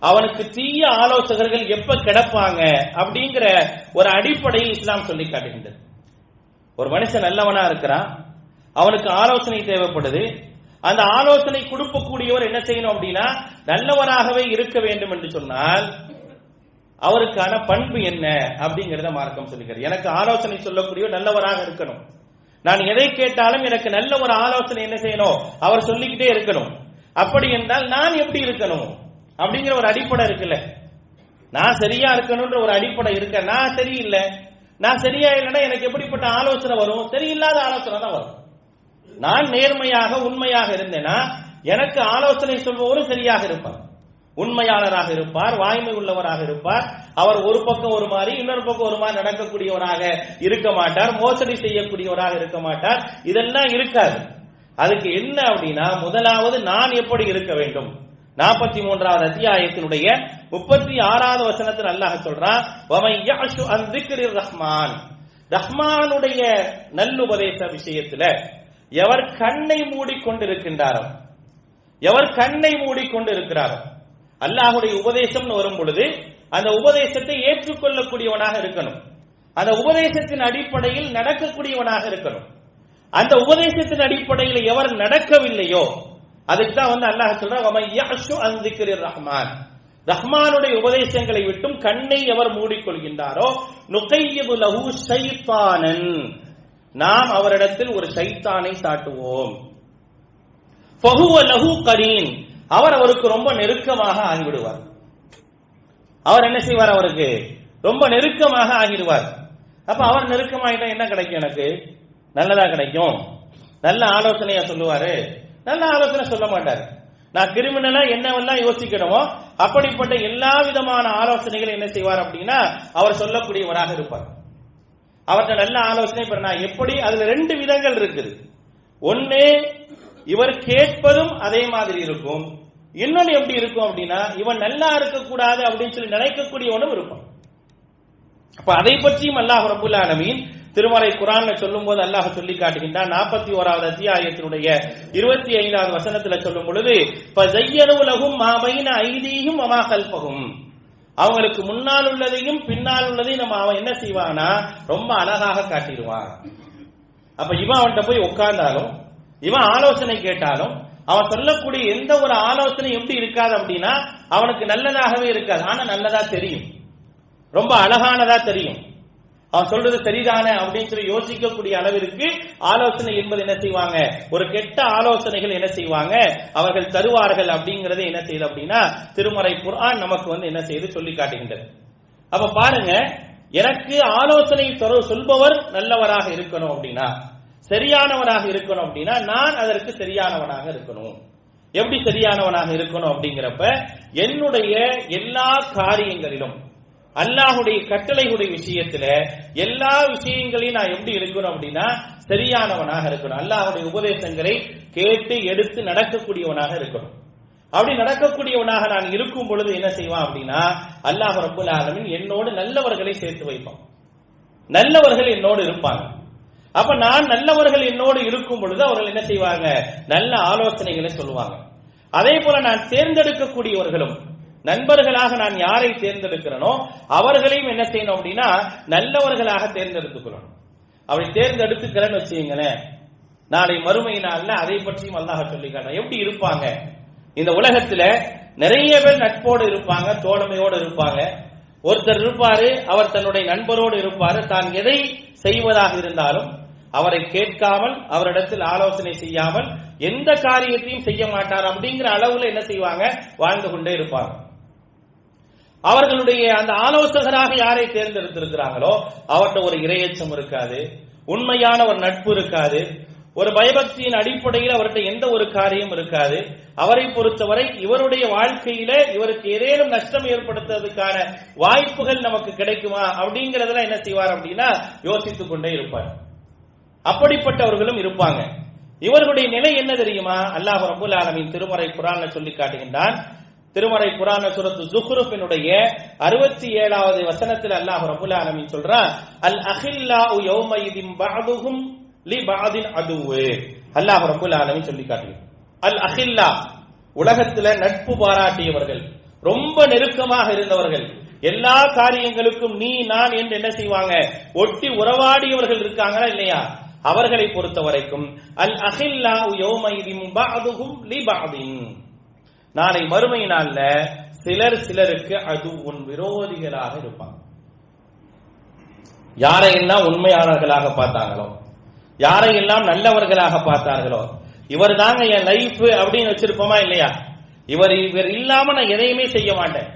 அவனுக்கு தீய ஆலோசகர்கள் எப்ப கிடப்பாங்க அப்படிங்கிற ஒரு அடிப்படையில் இஸ்லாம் சொல்லி காட்டுகின்றது. ஒரு மனுஷன் நல்லவனா இருக்கிறான், அவனுக்கு ஆலோசனை தேவைப்படுது, அந்த ஆலோசனை கொடுக்கக்கூடியவர் என்ன செய்யணும் அப்படின்னா நல்லவராகவே இருக்க வேண்டும் என்று சொன்னால் அவருக்கான பண்பு என்ன அப்படிங்கறத மார்க்கம் சொல்லுகிறது. எனக்கு ஆலோசனை சொல்லக்கூடிய நல்லவராக இருக்கணும். நான் எதை கேட்டாலும் எனக்கு நல்ல ஒரு ஆலோசனை என்ன செய்யணும், அவர் சொல்லிக்கிட்டே இருக்கணும். அப்படி என்றால் நான் எப்படி இருக்கணும் அப்படிங்கிற ஒரு அடிப்படை இருக்குல்ல. நான் சரியா இருக்கணும்ன்ற ஒரு அடிப்படை இருக்க, நான் சரியில்லை, நான் சரியா இல்லைன்னா எனக்கு எப்படிப்பட்ட ஆலோசனை வரும், சரியில்லாத ஆலோசனை தான் வரும். நான் நேர்மையாக உண்மையாக இருந்தேன்னா எனக்கு ஆலோசனை சொல்பவரும் சரியாக இருப்பார், உண்மையாளராக இருப்பார், வாய்மை உள்ளவராக இருப்பார். அவர் ஒரு பக்கம் ஒரு மாதிரி இன்னொரு பக்கம் ஒரு மாதிரி நடக்கக்கூடியவராக இருக்க மாட்டார், மோசடி செய்யக்கூடியவராக இருக்க மாட்டார். இதெல்லாம் இருக்காது. அதுக்கு என்ன அப்படின்னா, முதலாவது நான் எப்படி இருக்க வேண்டும். 43வது அத்தியாயத்தினுடைய 36வது வசனத்தில் அல்லாஹ் சொல்றான், வமன் யஅஷு அன் ذிக்ரிர் ரஹ்மான், ரஹ்மானுடைய நல்லுபதேச விஷயத்துல எவர் கண்ணை மூடிக்கொண்டிருக்கின்றாரோ, எவர் கண்ணை மூடிக்கொண்டிருக்கிறாரோ, அல்லாஹுடைய உபதேசம் வரும் பொழுது அந்த உபதேசத்தை ஏற்றுக்கொள்ளக்கூடியவனாக இருக்கணும், அந்த உபதேசத்தின் அடிப்படையில் நடக்கக்கூடியவனாக இருக்கணும். அந்த உபதேசத்தின் அடிப்படையில் எவர் நடக்கவில்லையோ அதுக்கு தான் அல்லாஹ் சொல்றான், வமன் யஅஷு அன் ذிக்ரிர் ரஹ்மான், ரஹ்மானுடைய உபதேசங்களை விட்டும் கண்ணை எவர் மூடிக்கொள்கின்றாரோ நுகையிது லஹு ஷைத்தானன், நாம் அவரிடத்தில் ஒரு ஷைத்தானை சாட்டுவோம். ஃபஹுவ லஹு கரீன், அவருக்கு ரொம்ப நெருக்கமாக ஆகிவிடுவார். அவர் என்ன செய்வார், அவருக்கு ரொம்ப நெருக்கமாக ஆகிடுவார். அப்ப அவர் நெருக்கமாயிட்டா என்ன கிடைக்கும், எனக்கு நல்லதா கிடைக்கும், நல்ல ஆலோசனையா சொல்லுவாரு, நல்ல ஆலோசனை சொல்ல மாட்டாரு. நான் கிரிமினலா என்னவெல்லாம் யோசிக்கணுமோ அப்படிப்பட்ட எல்லா விதமான ஆலோசனைகளை என்ன செய்வார் அப்படின்னா அவர் சொல்லக்கூடியவராக இருப்பார். அவர்கிட்ட நல்ல ஆலோசனை நான் எப்படி, அதுல 2 விதங்கள் இருக்குது. ஒன்னு இவர் கேட்பதும் அதே மாதிரி இருக்கும், இன்னொன்னு எப்படி இருக்கும் அப்படின்னா இவன் நல்லா இருக்க கூடாது அப்படின்னு சொல்லி நினைக்கக்கூடியவனும் இருப்பான். அப்ப அதை பற்றியும் அல்லாஹ் ரப்பல் ஆலமீன் திருமறை குர்ஆன்ல சொல்லும் போது அல்லாஹ் சொல்லி காட்டுகின்றான். 41வது அத்தியாயத்தினுடைய 25வது வசனத்துல சொல்லும் பொழுது ஃபஸய்யனு லஹும் மா பைன ஐதீஹிம் வ மா கல்ஃபஹும், அவங்களுக்கு முன்னால் உள்ளதையும் பின்னால் உள்ளதையும் நம்ம அவன் என்ன செய்வானா ரொம்ப அழகாக காட்டிடுவான். அப்ப இவன் அவன்கிட்ட போய் உட்கார்ந்தாலும், இவன் ஆலோசனை கேட்டாலும், அவன் சொல்லக்கூடிய எந்த ஒரு ஆலோசனை எப்படி இருக்காது அப்படின்னா அவனுக்கு நல்லதாகவே இருக்காது. ஆனா நல்லதா தெரியும், ரொம்ப அழகானதா தெரியும். அவன் சொல்றது சரிதானே அப்படின்னு சொல்லி யோசிக்கக்கூடிய அளவிற்கு ஆலோசனை என்பது என்ன செய்வாங்க, ஒரு கெட்ட ஆலோசனைகள் என்ன செய்வாங்க அவர்கள் தருவார்கள். அப்படிங்கறது என்ன செய்யுது அப்படின்னா திருமறை குர்ஆன் நமக்கு என்ன செய்து சொல்லி காட்டுகின்றது. அப்ப பாருங்க, எனக்கு ஆலோசனை சொல்பவர் நல்லவராக இருக்கணும் அப்படின்னா, சரியானவராக இருக்கணும் அப்படின்னா நான் அதற்கு சரியானவனாக இருக்கணும். எப்படி சரியானவனாக இருக்கணும் அப்படிங்கிறப்ப என்னுடைய எல்லா காரியங்களிலும் அல்லாஹுடைய கட்டளைகளுடைய விஷயத்துல எல்லா விஷயங்களையும் நான் எப்படி இருக்கணும் அப்படின்னா சரியானவனாக இருக்கணும். அல்லாஹுடைய உபதேசங்களை கேட்டு எடுத்து நடக்கக்கூடியவனாக இருக்கணும். அப்படி நடக்கக்கூடியவனாக நான் இருக்கும் பொழுது என்ன செய்வான் அப்படின்னா அல்லாஹ் ரப்பல் ஆலமீன் என்னோடு நல்லவர்களை சேர்த்து வைப்பான். நல்லவர்கள் என்னோடு இருப்பாங்க. அப்ப நான் நல்லவர்கள் என்னோடு இருக்கும் பொழுது அவர்கள் என்ன செய்வாங்க, நல்ல ஆலோசனைகளை சொல்லுவாங்க. அதே போல நான் தேர்ந்தெடுக்கக்கூடியவர்களும் நண்பர்களாக நான் யாரை தேர்ந்தெடுக்கிறனோ அவர்களையும் என்ன செய்யணும் அப்படின்னா நல்லவர்களாக தேர்ந்தெடுத்துக்கணும். அப்படி தேர்ந்தெடுத்துக்கிறேன்னு வச்சுங்களேன், நாளை மறுமை நாள்ல அதை பற்றியும் அல்லாஹ் சொல்லி காட்டுறான். எப்படி இருப்பாங்க இந்த உலகத்துல? நிறைய பேர் நட்போடு இருப்பாங்க, தோழமையோடு இருப்பாங்க. ஒருத்தர் இருப்பாரு, அவர் தன்னுடைய நண்பரோடு இருப்பாரு, தான் எதை செய்வதாக இருந்தாலும் அவரை கேட்காமல், அவரிடத்தில் ஆலோசனை செய்யாமல் எந்த காரியத்தையும் செய்ய மாட்டார். அப்படிங்கிற அளவுல என்ன செய்வாங்க, வாழ்ந்து கொண்டே இருப்பாங்க. அவர்களுடைய அந்த ஆலோசகராக யாரை தேர்ந்தெடுத்திருக்கிறாங்களோ அவர்கிட்ட ஒரு இரையச்சம் இருக்காது, உண்மையான ஒரு நட்பு இருக்காது, ஒரு பயபக்தியின் அடிப்படையில் அவர்கிட்ட எந்த ஒரு காரியம் இருக்காது. அவரை பொறுத்தவரை இவருடைய வாழ்க்கையில இவருக்கு ஏதேனும் நஷ்டம் ஏற்படுத்துவதற்கான வாய்ப்புகள் நமக்கு கிடைக்குமா அப்படிங்கறதெல்லாம் என்ன செய்வார் அப்படின்னா யோசித்துக் கொண்டே இருப்பார். அப்படிப்பட்டவர்களும் இருப்பாங்க. இவர்களுடைய நிலை என்ன தெரியுமா? அல்லாஹ் ரப்பல் ஆலமீன் திருமறை குர்ஆன்ல சொல்லி காட்டுகின்றான். திருமறை குர்ஆன் சூரத்து ஸுக்ரூஃபினுடைய 67வது வசனத்தில் அல்லாஹ் ரப்பல் ஆலமீன் சொல்றான், அல் அஹில்லாஉ யௌமயிதின் பஅதுஹும் லிபஅதின் அதுவே. அல்லாஹ் ரப்பல் ஆலமீன் சொல்லி காட்டுகிறான், அல் அஹில்லா உலகத்துல நட்பு பாராட்டியவர்கள், ரொம்ப நெருக்கமாக இருந்தவர்கள், எல்லா காரியங்களுக்கும் நீ நான் என்று என்ன செய்வாங்க ஒட்டி உறவாடியவர்கள் இருக்காங்களா இல்லையா? அவர்களை பொறுத்த வரைக்கும் அல் அஹில்லாஉ யௌமயிதின் பஅதுஹும் லிபஅதின், நாளை மறுமை நாள்ல சிலர் சிலருக்கு அதுவும் விரோதிகளாக இருப்பாங்க. யாரையெல்லாம் உண்மையாளர்களாக பார்த்தாங்களோ, யாரையெல்லாம் நல்லவர்களாக பார்த்தார்களோ, இவர் தாங்க என் லைஃப் அப்படின்னு வச்சிருப்போமா இல்லையா? இவர் இல்லாம நான் எதையுமே செய்ய மாட்டேன்,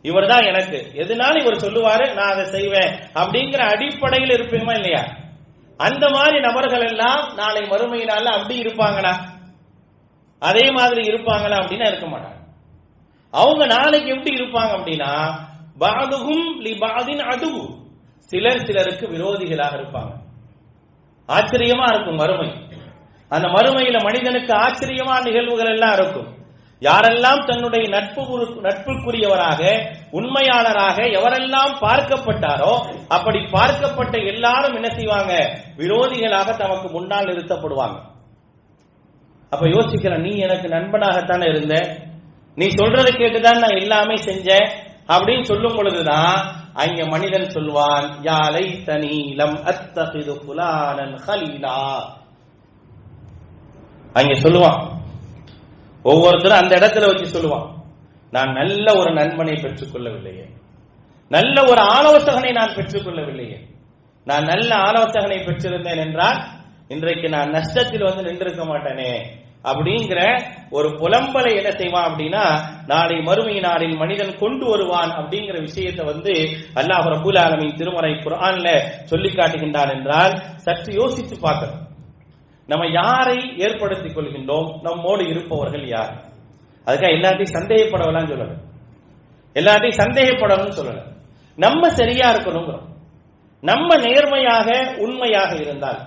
இவர் தான் எனக்கு, எதுனாலும் இவர் சொல்லுவாரு நான் அதை செய்வேன் அப்படிங்கிற அடிப்படையில் இருப்பேமா இல்லையா? அந்த மாதிரி நபர்கள் எல்லாம் நாளை மறுமை நாள்ல அப்படி இருப்பாங்களா? அதே மாதிரி இருப்பாங்களா அப்படின்னா இருக்க மாட்டாங்க. அவங்க நாளைக்கு எப்படி இருப்பாங்க அப்படின்னா பஅதுஹும் லிபஅதின் அதுவு, சிலர் சிலருக்கு விரோதிகளாக இருப்பாங்க. ஆச்சரியமா இருக்கும் மறுமை. அந்த மறுமையில மனிதனுக்கு ஆச்சரியமான நிகழ்வுகள் எல்லாம் இருக்கும். யாரெல்லாம் தன்னுடைய நட்புக்குரியவராக உண்மையாளராக எவரெல்லாம் பார்க்கப்பட்டாரோ அப்படி பார்க்கப்பட்ட எல்லாரும் என்ன செய்வாங்க, விரோதிகளாக தமக்கு முன்னால் நிறுத்தப்படுவாங்க. அப்ப யோசிக்கிற, நீ எனக்கு நண்பனாகத்தானே இருந்த, நீ சொல்றதை கேட்டுதான் நான் எல்லாமே செஞ்சேன் அப்படின்னு சொல்லும் பொழுதுதான் அங்க மனிதன் சொல்வான், யா லைத்தனி லம் அத்தகிது ஃபுலானன் கலீலா. அங்க சொல்லுவான், ஒவ்வொருத்தரும் அந்த இடத்துல வச்சு சொல்லுவான், நான் நல்ல ஒரு நண்பனை பெற்றுக் கொள்ளவில்லையே, நல்ல ஒரு ஆலோசகனை நான் பெற்றுக் கொள்ளவில்லையே. நான் நல்ல ஆலோசகனை பெற்றிருந்தேன் என்றால் இன்றைக்கு நான் நஷ்டத்தில் நின்றிருக்க மாட்டேனே அப்படிங்கிற ஒரு புலம்பலை என்ன செய்வான் அப்படின்னா நாளை மறுமை நாளில் மனிதன் கொண்டு வருவான். அப்படிங்கிற விஷயத்தை அல்லாஹ் ரப்பல் ஆலமீன் திருமறை குர்ஆன்ல சொல்லி காட்டுகின்றான் என்றால் சற்று யோசித்து பார்க்கணும். நம்ம யாரை ஏற்படுத்திக் கொள்கின்றோம், நம்மோடு இருப்பவர்கள் யார்? அதுக்காக எல்லாத்தையும் சந்தேகப்படலாம் சொல்லல, எல்லாத்தையும் சந்தேகப்படணும்னு சொல்லல. நம்ம சரியா இருக்கணுங்கிறோம். நம்ம நேர்மையாக உண்மையாக இருந்தால்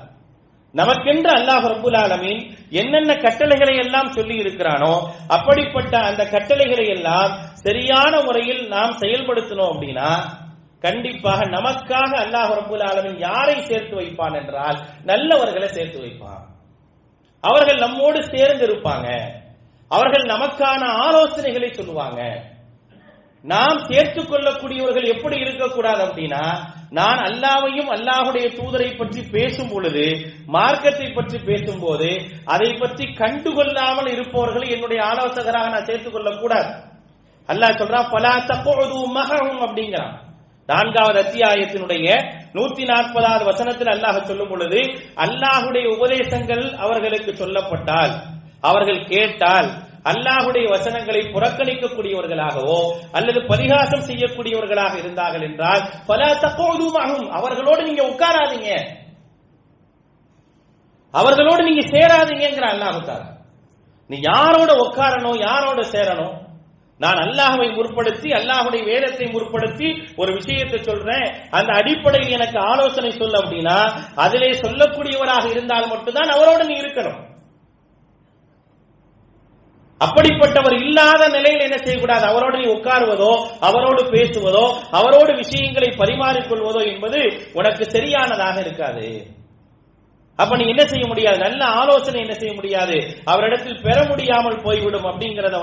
நமக்கென்று அல்லாஹ் ரப்பல் ஆலமீன் என்னென்ன கட்டளைகளை எல்லாம் சொல்லி இருக்கிறானோ அப்படிப்பட்ட அந்த கட்டளைகளை எல்லாம் சரியான முறையில் நாம் செயல்படுத்தணும் அப்படின்னா கண்டிப்பாக நமக்காக அல்லாஹ் ரப்பல் ஆலமீன் யாரை சேர்த்து வைப்பான் என்றால் நல்லவர்களை சேர்த்து வைப்பான். அவர்கள் நம்மோடு சேர்ந்து இருப்பாங்க. அவர்கள் நமக்கான ஆலோசனைகளை சொல்லுவாங்க. நாம் சேர்த்துக் கொள்ளக்கூடியவர்கள் எப்படி இருக்கக்கூடாது அப்படின்னா, நான் அல்லாஹ்வையும் அல்லாஹ்வுடைய தூதரை பற்றி பேசும் பொழுது, மார்க்கத்தை பற்றி பேசும்போது அதை பற்றி கண்டுகொள்ளாமல் இருப்பவர்களை என்னுடைய ஆலோசகராக நான் சேர்த்துக் கொள்ளக்கூடாது. அல்லாஹ் சொல்றான் ஃபலா தக்உது மஹஹும் அப்படிங்கிறான். 4வது அத்தியாயத்தினுடைய 140வது வசனத்தில் அல்லாஹ் சொல்லும் பொழுது, அல்லாஹ்வுடைய உபதேசங்கள் அவர்களுக்கு சொல்லப்பட்டால், அவர்கள் கேட்டால், அல்லாஹ்வுடைய வசனங்களை புறக்கணிக்கக்கூடியவர்களாகவோ அல்லது பரிகாசம் செய்யக்கூடியவர்களாக இருந்தார்கள் என்றால் ஃபலா தக்உது மஹஹும், அவர்களோடு நீங்க உட்காராதீங்க, அவர்களோடு நீங்க சேராதீங்கங்கிற அல்லாஹ் தஆலா. நீ யாரோட உட்காரணும், யாரோட சேரணும்? நான் அல்லாஹ்வை முற்படுத்தி, அல்லாஹ்வுடைய வேதத்தை முற்படுத்தி ஒரு விஷயத்தை சொல்றேன், அந்த அடிப்படையில் எனக்கு ஆலோசனை சொல்ல அப்படின்னா அதிலே சொல்லக்கூடியவராக இருந்தால் மட்டும்தான் அவரோடு நீ இருக்கணும். அப்படிப்பட்டவர் இல்லாத நிலையில் என்ன செய்யக்கூடாது? அவரோடு நீ உட்காருவதோ, அவரோடு பேசுவதோ, அவரோடு விஷயங்களை பரிமாறிக்கொள்வதோ என்பது உனக்கு சரியானதாக இருக்காது. அப்ப நீ என்ன செய்ய முடியாது? நல்ல ஆலோசனை என்ன செய்ய முடியாது, அவரிடத்தில் பெற முடியாமல் போய்விடும். அப்படிங்கறத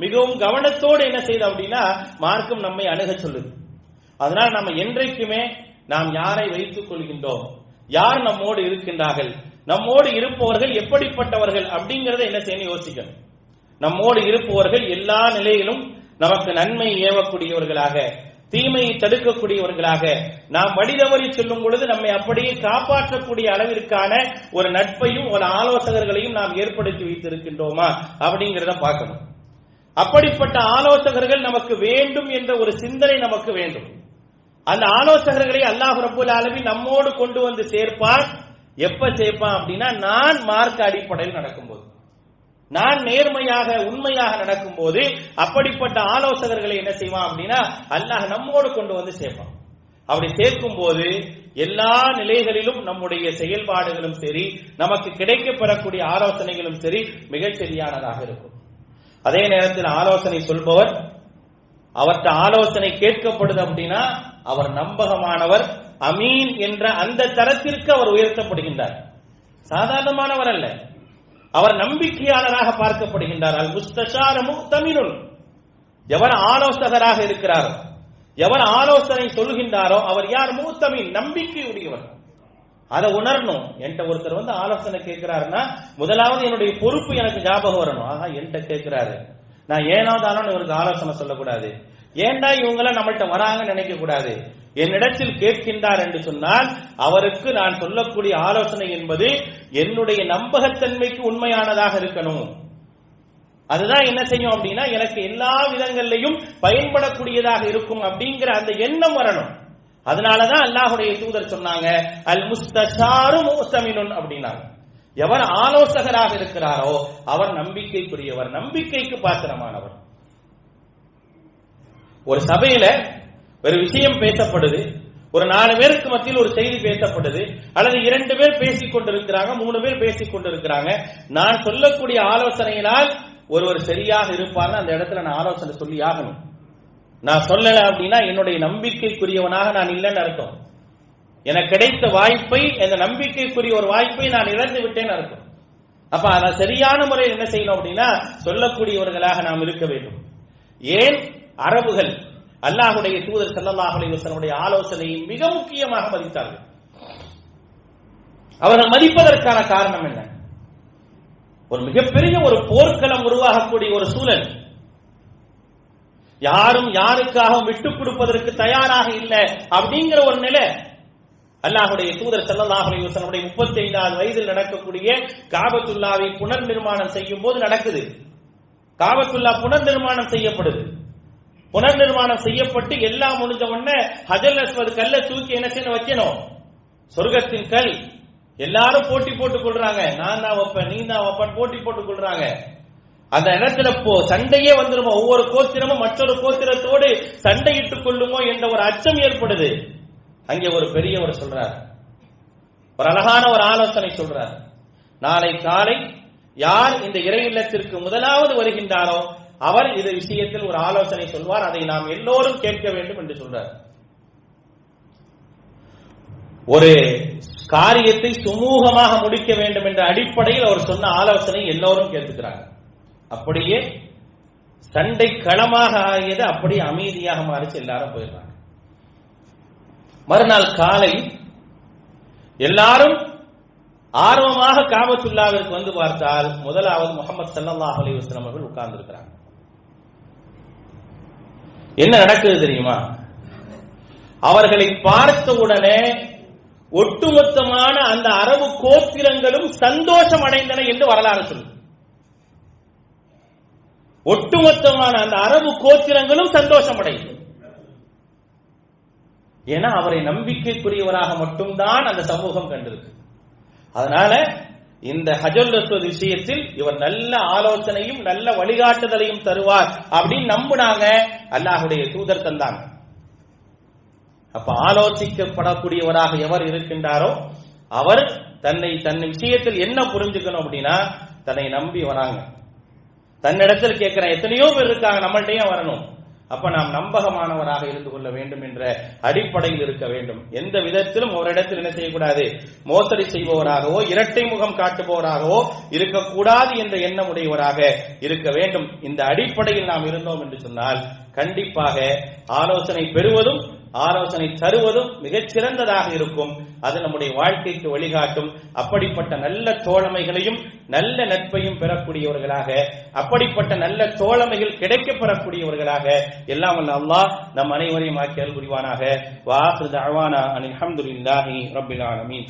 மிகவும் கவனத்தோடு என்ன செய்த அப்படின்னா மார்க்கம் நம்மை அணுக சொல்லுது. அதனால நம்ம என்றைக்குமே நாம் யாரை வைத்துக் கொள்கின்றோம், யார் நம்மோடு இருக்கின்றார்கள், நம்மோடு இருப்பவர்கள் எப்படிப்பட்டவர்கள் அப்படிங்கறத என்ன செய்யணும் யோசிக்கணும். நம்மோடு இருப்பவர்கள் எல்லா நிலையிலும் நமக்கு நன்மை ஏவக்கூடியவர்களாக, தீமையை தடுக்கக்கூடியவர்களாக, நாம் வழிதவறி சொல்லும் பொழுது நம்மை அப்படியே காப்பாற்றக்கூடிய அளவிற்கான ஒரு நட்பையும் ஒரு ஆலோசகர்களையும் நாம் ஏற்படுத்தி வைத்திருக்கின்றோமா அப்படிங்கிறத பார்க்கணும். அப்படிப்பட்ட ஆலோசகர்கள் நமக்கு வேண்டும் என்ற ஒரு சிந்தனை நமக்கு வேண்டும். அந்த ஆலோசகர்களை அல்லாஹ் ரப்பல் ஆலமீன் நம்மோடு கொண்டு வந்து சேர்ப்பான். எப்ப சேர்ப்பான் அப்படின்னா, நான் மார்க்க அடிப்படையில் நடக்கும்போது, நான் நேர்மையாக உண்மையாக நடக்கும் போது அப்படிப்பட்ட ஆலோசகர்களை என்ன செய்வான் அப்படின்னா அல்லாஹ் நம்மோடு கொண்டு வந்து சேர்ப்பான். அப்படி சேர்க்கும் போது எல்லா நிலைகளிலும் நம்முடைய செயல்பாடுகளும் சரி, நமக்கு கிடைக்கப்பெறக்கூடிய ஆலோசனைகளும் சரி மிகச் சரியானதாக இருக்கும். அதே நேரத்தில் ஆலோசனை சொல்பவர், அவர்கிட்ட ஆலோசனை கேட்கப்படுது அப்படின்னா அவர் நம்பகமானவர், அமீன் என்ற அந்த தரத்திற்கு அவர் உயர்த்தப்படுகின்றார். சாதாரணமானவர் அல்ல, அவர் நம்பிக்கையாளராக பார்க்கப்படுகின்றார். அல் முஸ்தஷார முஹ்தமினுன், எவர் ஆலோசகராக இருக்கிறாரோ, எவர் ஆலோசனை சொல்கின்றாரோ அவர் யார்? முஹ்தமின், நம்பிக்கையுடையவர். அதை உணரணும். என்கிட்ட ஒருத்தர் ஆலோசனை கேட்கிறாருன்னா முதலாவது என்னுடைய பொறுப்பு எனக்கு ஞாபகம் வரணும். ஆஹா, என்கிட்ட கேட்கிறாரு, நான் ஏனாதாலும் இவருக்கு ஆலோசனை சொல்லக்கூடாது, ஏண்டா இவங்கள நம்மள்கிட்ட வராங்கன்னு நினைக்க கூடாது. என்னிடத்தில் கேட்கின்றார் என்று சொன்னால் அவருக்கு நான் சொல்லக்கூடிய ஆலோசனை என்பது என்னுடைய நம்பகத்தன்மைக்கு உண்மையானதாக இருக்கணும். அதுதான் என்ன செய்யும் அப்படின்னா எனக்கு எல்லா விதங்களிலையும் பயன்படக்கூடியதாக இருக்கும் அப்படிங்கிற அந்த எண்ணம் வரணும். அதனாலதான் அல்லாஹ்வுடைய தூதர் சொன்னாங்க அல் முஸ்தஷாரு முஹ்தமினுன் அப்படின்னாங்க. எவர் ஆலோசகராக இருக்கிறாரோ அவர் நம்பிக்கைக்குரியவர், நம்பிக்கைக்கு பாத்திரமானவர். ஒரு சபையில ஒரு விஷயம் பேசப்படுது, ஒரு 4 பேருக்கு மத்தியில் ஒரு செய்தி பேசப்படுது, அல்லது 2 பேர் பேசிக் கொண்டிருக்கிறாங்க, 3 பேர் பேசிக் கொண்டிருக்கிறாங்க. நான் சொல்லக்கூடிய ஆலோசனையினால் ஒருவர் சரியாக இருப்பார்னு அந்த இடத்துல நான் ஆலோசனை சொல்லி ஆகணும். நான் சொல்லல அப்படின்னா என்னுடைய நம்பிக்கைக்குரியவனாக நான் இல்லைன்னு அர்த்தம். எனக்கு கிடைத்த வாய்ப்பை, அந்த நம்பிக்கைக்குரிய ஒரு வாய்ப்பை நான் இழந்து விட்டேன்னு அர்த்தம். அப்ப அதை சரியான முறையில் என்ன செய்யணும் அப்படின்னா சொல்லக்கூடியவர்களாக நாம் இருக்க வேண்டும். ஏன் அரபுகள் அல்லாஹ்வுடைய தூதர் ஸல்லல்லாஹு அலைஹி வஸல்லம் ஆலோசனையை மிக முக்கியமாக மதித்தார்கள். அவர்கள் மதிப்பதற்கான காரணம் என்ன? ஒரு மிகப்பெரிய ஒரு போர்க்களம் உருவாகக்கூடிய ஒரு சூழல், யாரும் யாருக்காகவும் விட்டுக் கொடுப்பதற்கு தயாராக இல்லை அப்படிங்கிற ஒரு நிலை. அல்லாஹ்வுடைய தூதர் ஸல்லல்லாஹு அலைஹி வஸல்லம் 35வது வயதில் நடக்கக்கூடிய காபத்துல்லாவை புனர் நிர்மாணம் செய்யும் போது நடக்குது. காபத்துல்லா புனர் நிர்மாணம் செய்யப்படுது. புனர் நிர்மாணம் செய்யப்பட்டு எல்லாம் முடிஞ்ச உடனே ஹஜர் அஸ்வத் கல்லை தூக்கி என்ன செய்ய வைக்கணும், சொர்க்கத்தின் கல். எல்லாரும் போட்டி போட்டுக் கொள்றாங்க, நான் தான் வைப்பேன், நீ தான் வைப்பேன், போட்டி போட்டுக் கொள்றாங்க. அந்த இடத்துல சண்டையே வந்துருமோ, ஒவ்வொரு கோத்திரமும் மற்றொரு கோத்திரத்தோடு சண்டையிட்டுக் கொள்ளுமோ என்ற ஒரு அச்சம் ஏற்படுது. அங்கே ஒரு பெரியவர் சொல்றார், ஒரு அழகான ஒரு ஆலோசனை சொல்றார். நாளை காலை யார் இந்த இறை இல்லத்திற்கு முதலாவது வருகின்றாரோ அவர் இந்த விஷயத்தில் ஒரு ஆலோசனை சொல்வார், அதை நாம் எல்லோரும் கேட்க வேண்டும் என்று சொல்றார். ஒரு காரியத்தை சுமூகமாக முடிக்க வேண்டும் என்ற அடிப்படையில் அவர் சொன்ன ஆலோசனை எல்லோரும் கேட்டுக்கிறாங்க. அப்படியே சண்டை களமாக ஆகியது அப்படியே அமைதியாக மாறிச்சு, எல்லாரும் போயிடுறாங்க. மறுநாள் காலை எல்லாரும் ஆர்வமாக காபத்துல்லாவிற்கு வந்து பார்த்தால் முதலாவது முஹம்மது ஸல்லல்லாஹு அலைஹி வஸல்லம் அவர்கள் உட்கார்ந்து இருக்கிறாங்க. என்ன நடக்குது தெரியுமா? அவர்களை பார்த்த உடனே ஒட்டுமொத்தமான அந்த அரபு கோத்திரங்களும் சந்தோஷம் அடைந்தன என்று வரலாறு சொல்லுது. ஒட்டுமொத்தமான அந்த அரபு கோத்திரங்களும் சந்தோஷம் அடைந்தது. ஏன்னா அவரை நம்பிக்கைக்குரியவராக மட்டும்தான் அந்த சமூகம் கண்டிருக்கு. அதனால இந்த ஹஜருல் அஸ்வத் விஷயத்தில் இவர் நல்ல ஆலோசனையும் நல்ல வழிகாட்டுதலையும் தருவார் அப்படின்னு நம்பினாங்க. அல்லாஹ்வுடைய தூதர் தந்தாங்க. அப்ப ஆலோசிக்கப்படக்கூடியவராக எவர் இருக்கின்றாரோ அவர் தன் விஷயத்தில் என்ன புரிஞ்சுக்கணும் அப்படின்னா, தன்னை நம்பி வராங்க, தன்னிடத்தில் கேட்கிற எத்தனையோ பேர் இருக்காங்க, நம்மள்டையும் வரணும். அப்ப நாம் நம்பகமானவராக இருந்து கொள்ள வேண்டும் என்ற அடிப்படையில் இருக்க வேண்டும். எந்த விதத்திலும் ஒரு இடத்தில் என்ன செய்யக்கூடாது, மோசடி செய்பவராகவோ இரட்டை முகம் காட்டுபவராகவோ இருக்கக்கூடாது என்ற எண்ணம் உடையவராக இருக்க வேண்டும். இந்த அடிப்படையில் நாம் இருந்தோம் என்று சொன்னால் கண்டிப்பாக ஆலோசனை பெறுவதும் ஆலோசனை தருவதும் மிகச் சிறந்ததாக இருக்கும். அது நம்முடைய வாழ்க்கைக்கு வழிகாட்டும். அப்படிப்பட்ட நல்ல தோழமைகளையும் நல்ல நட்பையும் பெறக்கூடியவர்களாக, அப்படிப்பட்ட நல்ல தோழமைகள் கிடைக்கப் பெறக்கூடியவர்களாக எல்லாம் வல்ல அல்லாஹ் நம் அனைவரையும் ஆக்கி அருள் புரிவானாக. வ ஆகிரு தஅவானா அனில் ஹம்துலில்லாஹி ரப்பில் ஆலமீன்.